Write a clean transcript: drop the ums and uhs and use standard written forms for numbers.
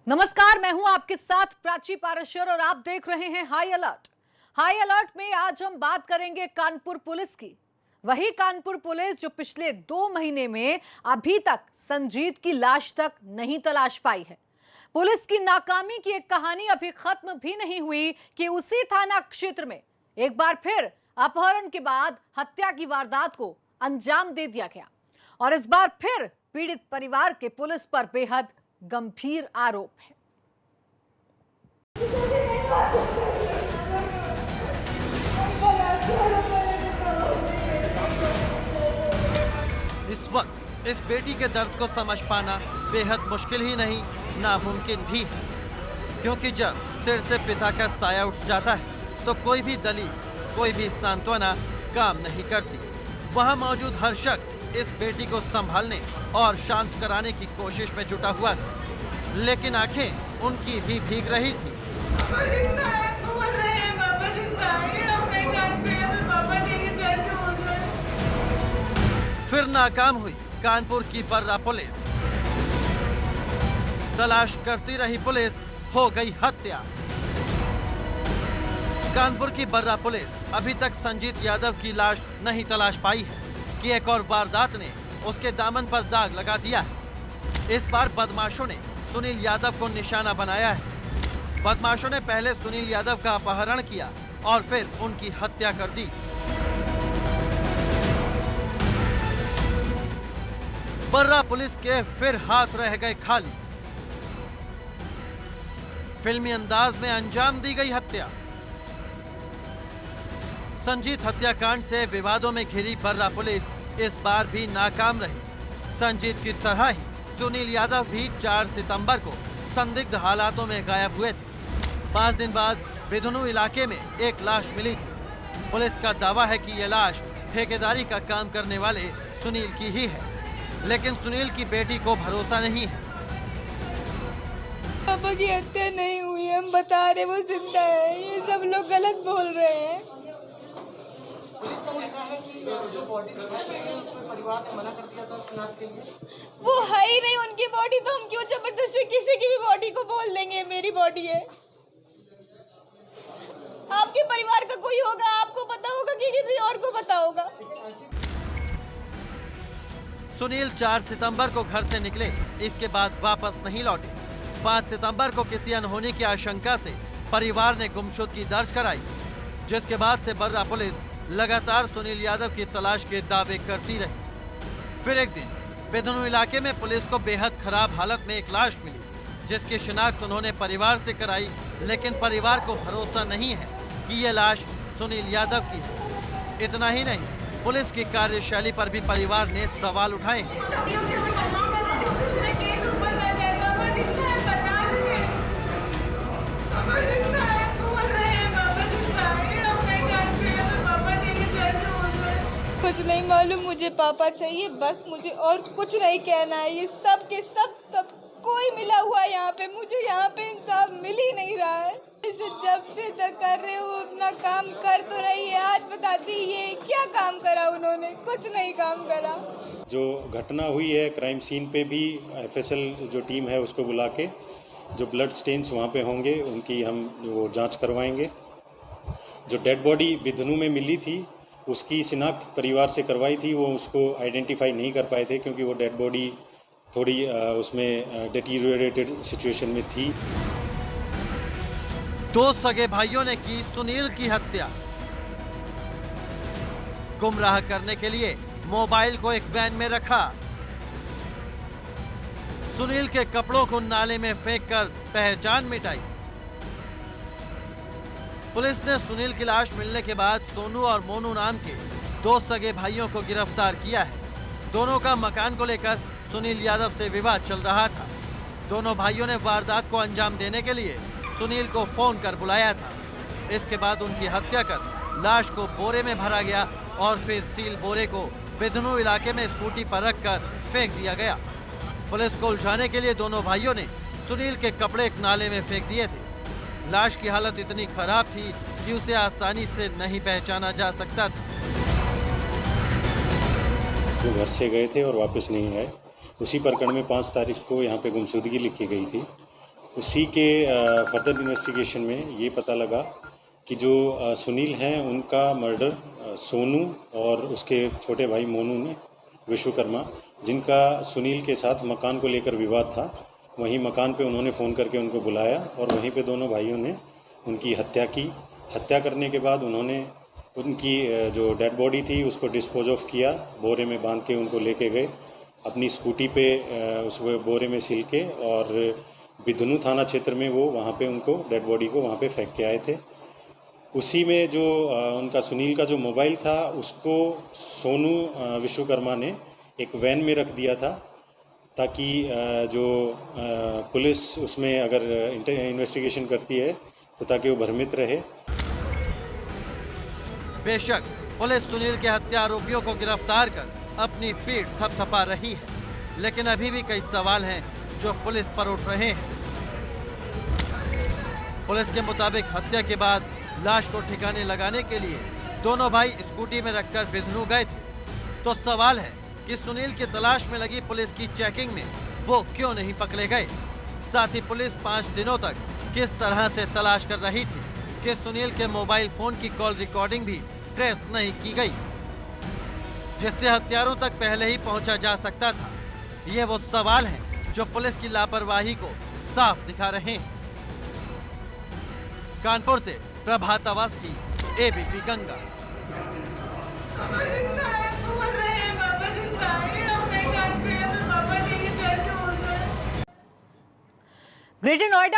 नमस्कार, मैं हूं आपके साथ प्राची पाराशर और आप देख रहे हैं हाई अलर्ट। हाई अलर्ट में आज हम बात करेंगे कानपुर पुलिस की। वही कानपुर पुलिस जो पिछले 2 महीने में अभी तक संजीत की लाश तक नहीं तलाश पाई है। पुलिस की नाकामी की एक कहानी अभी खत्म भी नहीं हुई कि उसी थाना क्षेत्र में एक बार फिर अपहरण के बाद हत्या की वारदात को अंजाम दे दिया गया और इस बार फिर पीड़ित परिवार के पुलिस पर बेहद गंभीर आरोप है। इस वक्त इस बेटी के दर्द को समझ पाना बेहद मुश्किल ही नहीं, नामुमकिन भी है, क्योंकि जब सिर से पिता का साया उठ जाता है तो कोई भी दलील, कोई भी सांत्वना काम नहीं करती। वहां मौजूद हर शख्स इस बेटी को संभालने और शांत कराने की कोशिश में जुटा हुआ था, लेकिन आंखें उनकी भी भीग रही थी। फिर नाकाम हुई कानपुर की बर्रा पुलिस। तलाश करती रही पुलिस, हो गई हत्या। कानपुर की बर्रा पुलिस अभी तक संजीत यादव की लाश नहीं तलाश पाई है कि एक और वारदात ने उसके दामन पर दाग लगा दिया है। इस बार बदमाशों ने सुनील यादव को निशाना बनाया है। बदमाशों ने पहले सुनील यादव का अपहरण किया और फिर उनकी हत्या कर दी। बर्रा पुलिस के फिर हाथ रह गए खाली। फिल्मी अंदाज में अंजाम दी गई हत्या। संजीत हत्याकांड से विवादों में घिरी बर्रा पुलिस इस बार भी नाकाम रही। संजीत की तरह ही सुनील यादव भी 4 सितंबर को संदिग्ध हालातों में गायब हुए थे। 5 दिन बाद बिधुनु इलाके में एक लाश मिली थी। पुलिस का दावा है कि यह लाश ठेकेदारी का काम करने वाले सुनील की ही है, लेकिन सुनील की बेटी को भरोसा नहीं है। पापा की हत्या नहीं हुई, हम बता रहे वो जिंदा है, ये सब लोग गलत बोल रहे हैं। पुलिस का कहना है कि जो बॉडी दिखाई गई है उसमें परिवार ने मना कर दिया था शनाख्त के लिए। वो है ही नहीं उनकी बॉडी, तो हम क्यों जबरदस्ती किसी की भी बॉडी को बोल देंगे मेरी बॉडी है। आपके परिवार का कोई होगा, आपको पता होगा कि किसी और को पता होगा। सुनील 4 सितंबर को घर से निकले, इसके बाद वापस नहीं लौटे। 5 सितंबर को किसी अनहोनी की आशंका से परिवार ने गुमशुदगी दर्ज कराई, जिसके बाद से बर्रा पुलिस लगातार सुनील यादव की तलाश के दावे करती रही। फिर एक दिन बिधुनु इलाके में पुलिस को बेहद खराब हालत में एक लाश मिली, जिसकी शिनाख्त उन्होंने परिवार से कराई, लेकिन परिवार को भरोसा नहीं है कि ये लाश सुनील यादव की है। इतना ही नहीं, पुलिस की कार्यशैली पर भी परिवार ने सवाल उठाए हैं। कुछ नहीं मालूम, मुझे पापा चाहिए बस, मुझे और कुछ नहीं कहना है। ये सब के सब कोई मिला हुआ है यहाँ पे, मुझे यहाँ पे इंसाफ मिल ही नहीं रहा है। इसे जब से तक कर रहे हो अपना काम कर तो रही है, आज बताती ये क्या काम करा उन्होंने, कुछ नहीं काम करा। जो घटना हुई है क्राइम सीन पे भी एफएसएल जो टीम है उसको बुला के जो ब्लड स्टेन्स वहाँ पे होंगे उनकी हम वो जांच करवाएंगे। जो डेड बॉडी बिधनु में मिली थी उसकी शिनाख्त परिवार से करवाई थी, वो उसको आइडेंटिफाई नहीं कर पाए थे क्योंकि वो डेड बॉडी थोड़ी उसमें डिटीरियोरेटेड सिचुएशन में थी। 2 सगे भाइयों ने की सुनील की हत्या। गुमराह करने के लिए मोबाइल को एक वैन में रखा। सुनील के कपड़ों को नाले में फेंककर पहचान मिटाई। पुलिस ने सुनील की लाश मिलने के बाद सोनू और मोनू नाम के 2 सगे भाइयों को गिरफ्तार किया है। दोनों का मकान को लेकर सुनील यादव से विवाद चल रहा था। दोनों भाइयों ने वारदात को अंजाम देने के लिए सुनील को फोन कर बुलाया था। इसके बाद उनकी हत्या कर लाश को बोरे में भरा गया और फिर सील बोरे को बिधनु इलाके में स्कूटी पर रखकर फेंक दिया गया। पुलिस को उलझाने के लिए दोनों भाइयों ने सुनील के कपड़े एक नाले में फेंक दिए थे। लाश की हालत इतनी खराब थी कि उसे आसानी से नहीं पहचाना जा सकता था। वो घर से गए थे और वापस नहीं आए। उसी प्रकरण में 5 तारीख को यहाँ पे गुमशुदगी लिखी गई थी। उसी के फर्दर इन्वेस्टिगेशन में ये पता लगा कि जो सुनील हैं उनका मर्डर सोनू और उसके छोटे भाई मोनू ने, विश्वकर्मा, जिनका सुनील के साथ मकान को लेकर विवाद था, वहीं मकान पे उन्होंने फ़ोन करके उनको बुलाया और वहीं पे दोनों भाइयों ने उनकी हत्या की। हत्या करने के बाद उन्होंने उनकी जो डेड बॉडी थी उसको डिस्पोज ऑफ किया, बोरे में बांध के उनको लेके गए अपनी स्कूटी पे, उसको बोरे में सिल के, और बिधनू थाना क्षेत्र में वो वहाँ पे उनको डेड बॉडी को वहाँ पे फेंक के आए थे। उसी में जो उनका सुनील का जो मोबाइल था उसको सोनू विश्वकर्मा ने एक वैन में रख दिया था, ताकि जो पुलिस उसमें अगर इन्वेस्टिगेशन करती है तो ताकि वो भ्रमित रहे। बेशक पुलिस सुनील के हत्या आरोपियों को गिरफ्तार कर अपनी पीठ थपथपा रही है, लेकिन अभी भी कई सवाल हैं जो पुलिस पर उठ रहे हैं। पुलिस के मुताबिक हत्या के बाद लाश को ठिकाने लगाने के लिए दोनों भाई स्कूटी में रखकर बिधनू गए थे। तो सवाल है कि सुनील की तलाश में लगी पुलिस की चेकिंग में वो क्यों नहीं पकड़े गए। साथ ही पुलिस 5 दिनों तक किस तरह से तलाश कर रही थी कि सुनील के मोबाइल फोन की कॉल रिकॉर्डिंग भी ट्रेस नहीं की गई, जिससे हत्यारों तक पहले ही पहुंचा जा सकता था। ये वो सवाल हैं जो पुलिस की लापरवाही को साफ दिखा रहे हैं। कानपुर से प्रभात अवस्थी, एबीपी गंगा। ग्रेटर नोएडा